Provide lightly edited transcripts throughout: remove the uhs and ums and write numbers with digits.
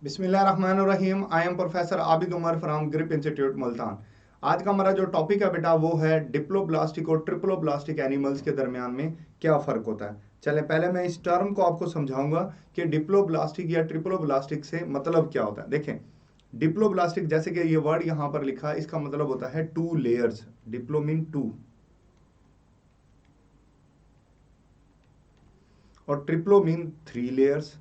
बिस्मिल्लाहिर्रहमानिर्रहीम। I am professor Abid Umar from Grip institute Multan. आज का हमारा जो टॉपिक है बेटा वो है डिप्लोब्लास्टिक और ट्रिप्लोब्लास्टिक एनिमल्स के दरमियान में क्या फ़र्क होता है। चलें पहले मैं इस टर्म को आपको समझाऊंगा कि डिप्लोब्लास्टिक या ट्रिप्लोब्लास्टिक से मतलब क्या होता है। देखें, डिप्लोब्लास्टिक जैसे कि ये वर्ड यहाँ पर लिखा है, इसका मतलब होता है two layers. Diplo mean two और ट्रिप्लो मीन थ्री लेयर्स।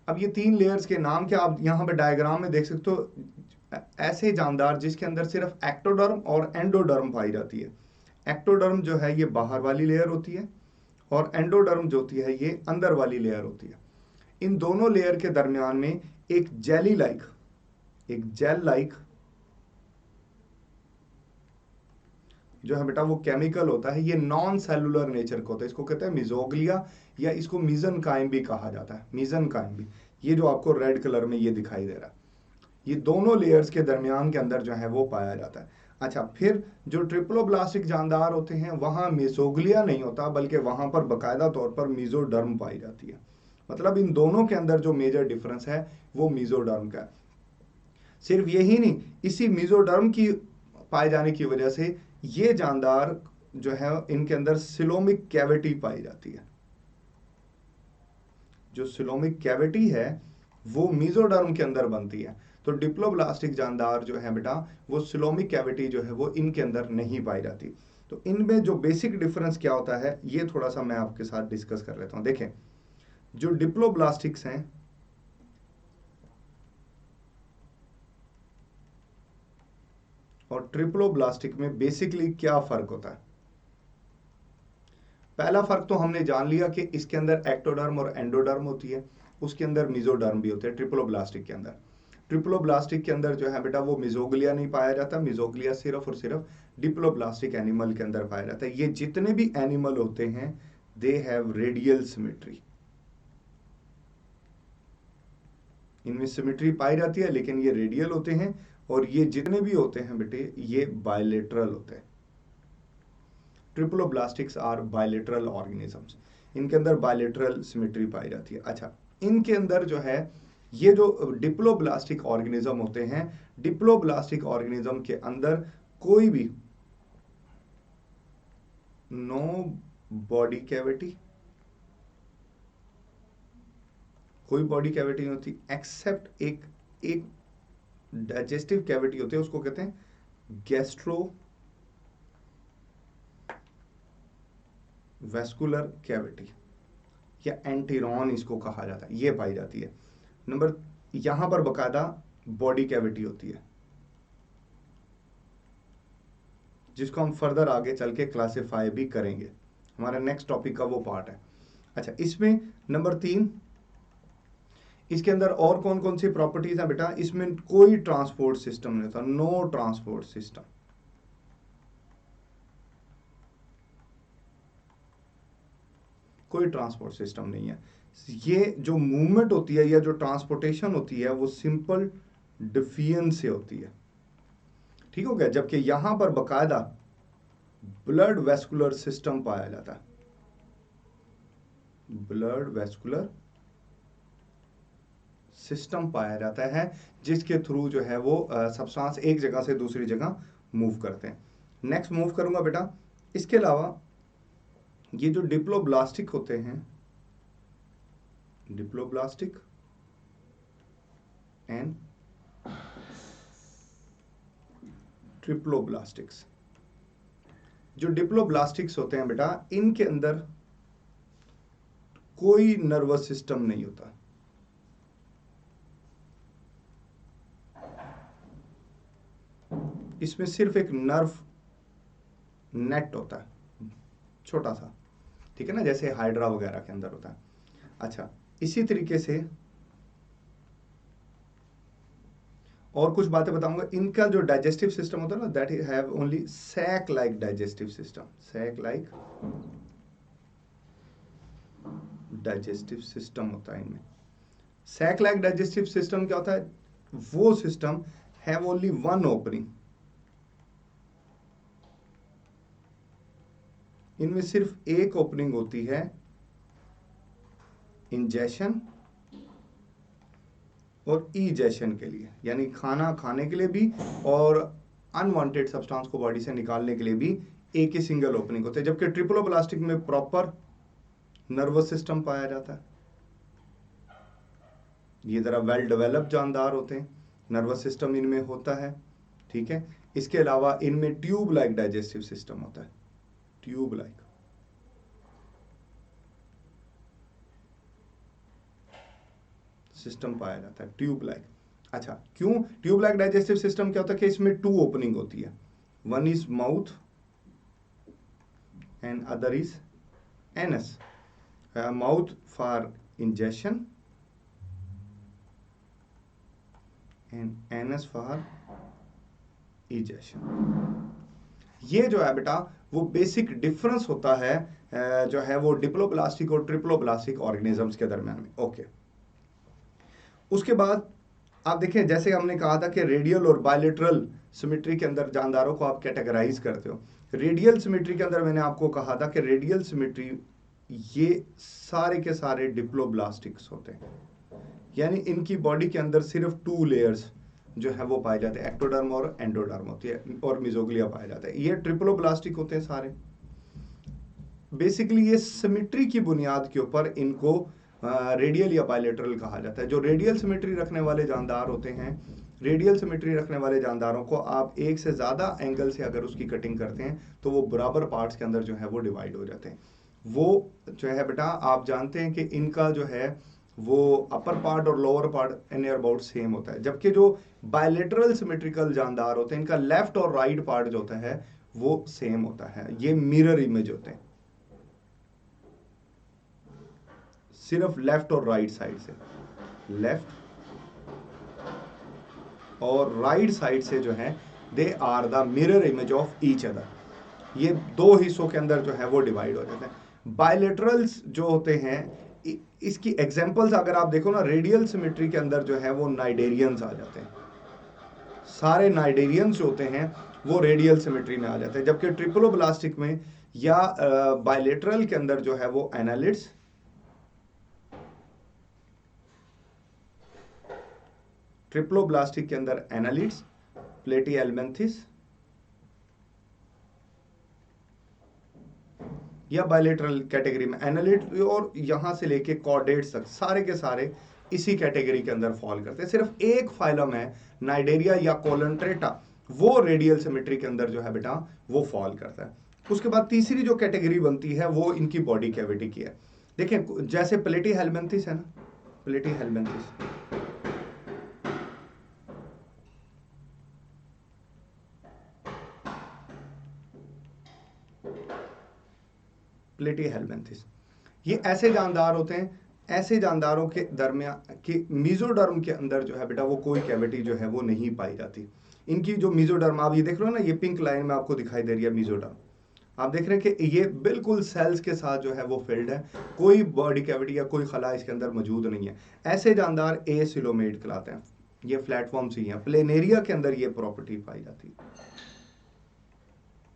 अब ये तीन लेयर्स के नाम क्या आप यहाँ पे डायग्राम में देख सकते हो। ऐसे जानदार जिसके अंदर सिर्फ एक्टोडर्म और एंडोडर्म पाई जाती है। एक्टोडर्म जो है ये बाहर वाली लेयर होती है और एंडोडर्म जो होती है ये अंदर वाली लेयर होती है। इन दोनों लेयर के दरमियान में एक जेली लाइक, एक जेल लाइक जो है बेटा वो केमिकल होता है। ये नॉन सेलुलर नेचर का होता है। इसको कहते हैं मिजोग्लिया या इसको मीजनकाइम भी कहा जाता है। मीजनकाइम भी, ये जो आपको रेड कलर में ये दिखाई दे रहा है, ये दोनों लेयर्स के दरमियान के अंदर जो है वो पाया जाता है। अच्छा, फिर जो ट्रिप्लोब्लास्टिक जानदार होते हैं वहाँ मेसोग्लिया नहीं होता, बल्कि वहाँ पर बाकायदा तौर पर मीजोडर्म पाई जाती है। मतलब इन दोनों के अंदर जो मेजर डिफरेंस है वो मीजोडर्म का है। सिर्फ यही नहीं, इसी मीजोडर्म की पाए जाने की वजह से ये जानदार जो है इनके अंदर सिलोमिक कैविटी पाई जाती है। जो सिलोमिक कैविटी है वो मीजोडर्म के अंदर बनती है। तो डिप्लोब्लास्टिक जानदार जो है बेटा वो सिलोमिक कैविटी जो है वो इनके अंदर नहीं पाई जाती। तो इनमें जो बेसिक डिफरेंस क्या होता है ये थोड़ा सा मैं आपके साथ डिस्कस कर लेता हूं। देखें, जो डिप्लोब्लास्टिक्स हैं और ट्रिप्लोब्लास्टिक में बेसिकली क्या फर्क होता है। पहला फर्क तो हमने जान लिया कि इसके अंदर एक्टोडर्म और एंडोडर्म होती है, उसके अंदर मिजोडर्म भी होते हैं ट्रिप्लोब्लास्टिक के अंदर। ट्रिप्लोब्लास्टिक के अंदर जो है बेटा वो मिजोग्लिया नहीं पाया जाता। मिजोग्लिया सिर्फ और सिर्फ डिप्लोब्लास्टिक एनिमल के अंदर पाया जाता है। ये जितने भी एनिमल होते हैं दे हैव रेडियल सिमेट्री, इनमें सिमेट्री पाई जाती है लेकिन ये रेडियल होते हैं। और ये जितने भी होते हैं बेटे ये बायलेटरल होते हैं। ट्रिप्लोब्लास्टिक्स आर बायलेटरल ऑर्गेनिजम्स, इनके अंदर बायलेटरल सिमेट्री पाई जाती है। अच्छा, इनके अंदर जो है ये जो डिप्लोब्लास्टिक ऑर्गेनिज्म होते हैं, डिप्लोब्लास्टिक ऑर्गेनिज्म के अंदर कोई भी नो बॉडी कैविटी, कोई बॉडी कैविटी नहीं होती एक्सेप्ट एक एक डाइजेस्टिव कैविटी होती है, उसको कहते हैं गैस्ट्रो वेस्कुलर कैविटी या एंटीरॉन इसको कहा जाता है, ये पाई जाती है। नंबर, यहां पर बकायदा बॉडी कैविटी होती है जिसको हम फर्दर आगे चल के क्लासिफाई भी करेंगे, हमारा नेक्स्ट टॉपिक का वो पार्ट है। अच्छा, इसमें नंबर 3, इसके अंदर और कौन कौन सी प्रॉपर्टीज हैं बेटा। इसमें कोई ट्रांसपोर्ट सिस्टम नहीं होता, नो ट्रांसपोर्ट सिस्टम। कोई ट्रांसपोर्ट सिस्टम नहीं है। ये जो मूवमेंट होती है या जो ट्रांसपोर्टेशन होती है वो सिंपल डिफियन से होती है, ठीक हो गया। जबकि यहां पर बकायदा ब्लड वेस्कुलर सिस्टम पाया जाता है, ब्लड वेस्कुलर सिस्टम पाया जाता है जिसके थ्रू जो है वो सब्सटेंस एक जगह से दूसरी जगह मूव करते हैं। नेक्स्ट मूव करूंगा बेटा। इसके अलावा ये जो डिप्लोब्लास्टिक होते हैं, डिप्लोब्लास्टिक एंड ट्रिप्लोब्लास्टिक्स, जो डिप्लोब्लास्टिक्स होते हैं बेटा इनके अंदर कोई नर्वस सिस्टम नहीं होता। इसमें सिर्फ एक नर्व नेट होता है छोटा सा, ठीक है ना, जैसे हाइड्रा वगैरह के अंदर होता है। अच्छा, इसी तरीके से और कुछ बातें बताऊंगा। इनका जो डाइजेस्टिव सिस्टम होता है ना, that have only sac like digestive system, sac like digestive system होता है इनमें। सैक लाइक डाइजेस्टिव सिस्टम क्या होता है, वो system have only one opening, इनमें सिर्फ एक ओपनिंग होती है, इंजेशन और इजेशन के लिए, यानी खाना खाने के लिए भी और अनवांटेड सब्सटेंस को बॉडी से निकालने के लिए भी एक ही सिंगल ओपनिंग होता है। जबकि ट्रिपलोब्लास्टिक में प्रॉपर नर्वस सिस्टम पाया जाता है। ये जरा वेल डेवलप जानदार होते हैं, नर्वस सिस्टम इनमें होता है, ठीक है। इसके अलावा इनमें ट्यूब लाइक डाइजेस्टिव सिस्टम होता है, ट्यूब लाइक सिस्टम पाया जाता है, ट्यूब लाइक। अच्छा, क्यों ट्यूब लाइक डाइजेस्टिव सिस्टम क्या होता है कि इसमें 2 ओपनिंग होती है, one is mouth and other is anus. Mouth for ingestion and anus for egestion. ये जो है बेटा वो बेसिक डिफरेंस होता है जो है वो डिप्लोब्लास्टिक और ट्रिप्लोब्लास्टिक ऑर्गेनिजम्स के दरमियान में। ओके, उसके बाद आप देखिए, जैसे हमने कहा था कि रेडियल और बायलेटरल सिमेट्री के अंदर जानदारों को आप कैटेगराइज करते हो। रेडियल सिमेट्री के अंदर मैंने आपको कहा था कि रेडियल सिमेट्री ये सारे के सारे डिप्लोब्लास्टिक्स होते हैं, यानी इनकी बॉडी के अंदर सिर्फ 2 लेयर्स जो है वो पाए जाते हैं, एक्टोडर्म और एंडोडर्म होती है और मिजोग्लिया पाया जाता है। ये ट्रिप्लोब्लास्टिक होते हैं सारे। बेसिकली ये सिमेट्री की बुनियाद के ऊपर इनको रेडियल या बायलेटरल कहा जाता है। जो रेडियल सिमेट्री रखने वाले जानदार होते हैं, रेडियल सिमेट्री रखने वाले जानदारों को आप एक से ज़्यादा एंगल से अगर उसकी कटिंग करते हैं तो वो बराबर पार्ट्स के अंदर जो है वो डिवाइड हो जाते हैं। वो जो है बेटा आप जानते हैं कि इनका जो है वो अपर पार्ट और lower part near about same होता है। जबकि जो बायलेटरल सिमेट्रिकल जानदार होते हैं इनका लेफ्ट और राइट पार्ट जो होता है वो सेम होता है। ये मिरर इमेज होते हैं, सिर्फ लेफ्ट और राइट साइड से, लेफ्ट और राइट साइड से जो है they are the mirror image of each other. ये 2 हिस्सों के अंदर जो है वो डिवाइड हो जाते हैं। बायलेटरल्स जो होते हैं इसकी एग्जांपल्स अगर आप देखो ना, रेडियल सिमेट्री के अंदर जो है वो नाइडेरियंस आ जाते हैं, सारे नाइडेरियंस जो होते हैं वो रेडियल सिमेट्री में आ जाते हैं। जबकि ट्रिप्लोब्लास्टिक में या बायलेटरल के अंदर जो है वो एनालिड्स, ट्रिप्लोब्लास्टिक के अंदर एनालिड्स, प्लेटीहेल्मिन्थेस या बायलेटरल कैटेगरी में एनालिड और यहां से लेके कॉर्डेट्स तक सारे के सारे इसी कैटेगरी के अंदर फॉल करते हैं। सिर्फ एक फाइलम है नाइडेरिया या कोलंट्रेटा, वो रेडियल सिमेट्री के अंदर जो है बेटा वो फॉल करता है। उसके बाद तीसरी जो कैटेगरी बनती है वो इनकी बॉडी कैविटी की है। देखें जैसे प्लेटीहेल्मिन्थेस है ना, प्लेटीहेल्मिन्थेस प्लेटीहेल्मिन्थेस ये ऐसे जानदार होते हैं, ऐसे जानदारों के दरमियान कि मीजोडर्म के अंदर जो है बेटा वो कोई कैविटी जो है वो नहीं पाई जाती। इनकी जो मीजोडर्म आप ये देख रहे हो ना, ये पिंक लाइन में आपको दिखाई दे रही है मीजोडर्म, आप देख रहे हैं कि ये बिल्कुल सेल्स के साथ जो है वो फिल्ड है, कोई बॉडी कैविटी या कोई खला इसके अंदर मौजूद नहीं है। ऐसे जानदार एसिलोमेट कहलाते हैं, ये प्लेटफॉर्म से ही है। प्लेनेरिया के अंदर ये प्रॉपर्टी पाई जाती है,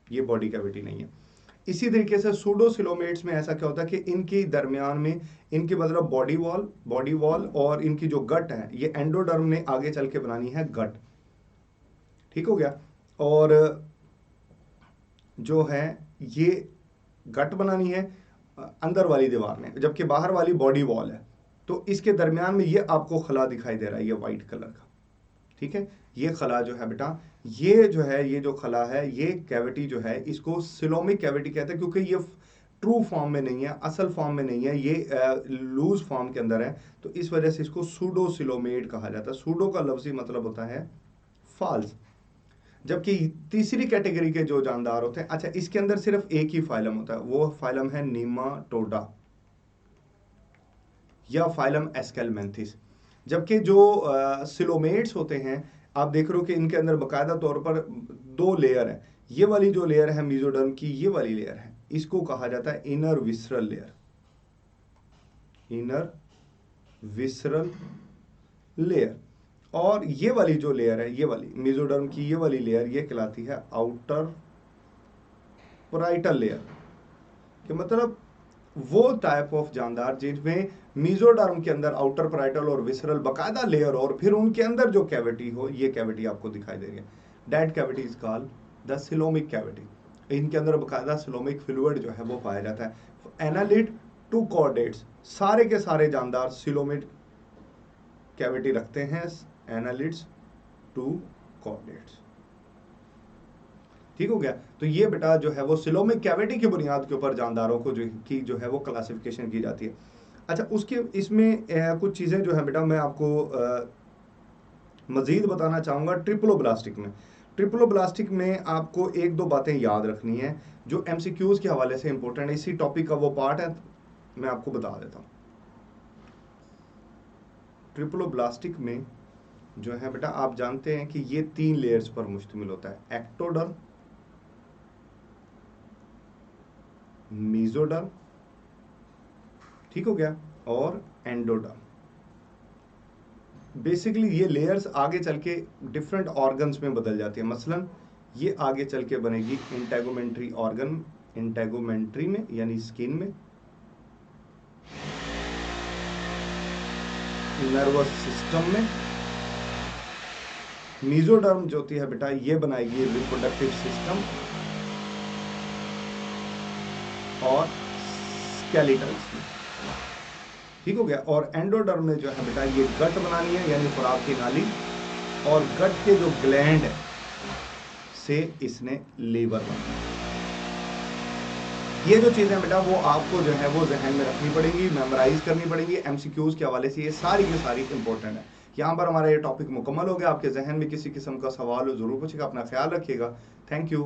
ये बॉडी कैविटी नहीं है। इसी तरीके से सूडोसिलोमेट्स में ऐसा क्या होता है कि इनके दरमियान में इनकी मतलब बॉडी वॉल और इनकी जो गट है ये एंडोडर्म ने आगे चल के बनानी है गट, ठीक हो गया। और जो है ये गट बनानी है अंदर वाली दीवार में, जबकि बाहर वाली बॉडी वॉल है। तो इसके दरमियान में ये आपको खला दिखाई दे रहा है, ये वाइट कलर का, ठीक है। ये खला जो है बेटा, ये जो है ये जो खला है ये कैविटी जो है इसको सिलोमिक कैविटी कहते हैं, क्योंकि ये ट्रू फॉर्म में नहीं है, असल फॉर्म में नहीं है, ये लूज फॉर्म के अंदर है। तो इस वजह से इसको सूडोसिलोमेट कहा जाता है। सूडो का लफ्जी मतलब होता है फाल्स। जबकि तीसरी कैटेगरी के जो जानदार होते हैं, अच्छा इसके अंदर सिर्फ एक ही फाइलम होता है, वो फाइलम है नीमाटोडा या फाइलम एस्केलमेंथिस। जबकि जो सिलोमेट्स होते हैं आप देख रहे हो कि इनके अंदर बाकायदा तौर पर 2 लेयर है। ये वाली जो लेयर है मीजोडर्म की, ये वाली लेयर है, इसको कहा जाता है inner visceral layer, inner visceral layer. और ये वाली जो लेयर है, ये वाली मीजोडर्म की ये वाली लेयर, ये कहलाती है आउटर पैराइटल लेयर, कि मतलब वो टाइप ऑफ जानदार जिनमें मीजोडर्म के अंदर आउटर पैराइटल और विसरल बकायदा लेयर और फिर उनके अंदर जो कैविटी हो, ये कैविटी आपको दिखाई दे रही है। That cavity is called the coelomic cavity. इनके अंदर बकायदा सिलोमिक फ्लूइड जो है वो पाया जाता है। एनालिड टू कॉर्डेट्स, सारे के सारे जानदार सिलोमिक कैविटी रखते हैं। एनालिड्स टू कॉर्डेट्स, ठीक हो गया। तो ये बेटा जो है वो सिलोमिक कैविटी की बुनियाद के ऊपर जानदारों को जो है वो क्लासिफिकेशन की जाती है। अच्छा, उसके इसमें कुछ चीज़ें जो है बेटा मैं आपको मज़ीद बताना चाहूँगा। ट्रिप्लोब्लास्टिक में आपको एक दो बातें याद रखनी है जो MCQs के हवाले से इंपॉर्टेंट है। इसी टॉपिक का वो पार्ट है, मैं आपको बता देता हूँ। ट्रिप्लोब्लास्टिक में जो है बेटा आप जानते हैं कि ये 3 लेयर्स पर मुश्तमिल होता है, एक्टोडर्म, मीजोडर्म, ठीक हो गया, और एंडोडर्म। बेसिकली ये लेयर्स आगे चल के डिफरेंट ऑर्गन्स में बदल जाती है। मसलन ये आगे चल के बनेगी इंटेगुमेंट्री ऑर्गन, इंटेगुमेंट्री में यानी स्किन में, नर्वस सिस्टम में। मीजोडर्म जो होती है बेटा ये बनाएगी रिप्रोडक्टिव सिस्टम और स्केलेटल्स में, ठीक हो गया। और एंडोडर्म में जो है बेटा ये गट बनानी है यानी खुराक की नाली, और गट के जो ग्लैंड है से इसने लीवर बनाना है। ये जो चीज़ें बेटा वो आपको जो है वो जहन में रखनी पड़ेंगी, मेमोराइज करनी पड़ेंगी। MCQs के हवाले से ये सारी की सारी इंपॉर्टेंट है। यहाँ पर हमारा ये टॉपिक मुकम्मल हो गया। आपके जहन में किसी किस्म का सवाल हो ज़रूर पूछेगा। अपना ख्याल रखिएगा। Thank you.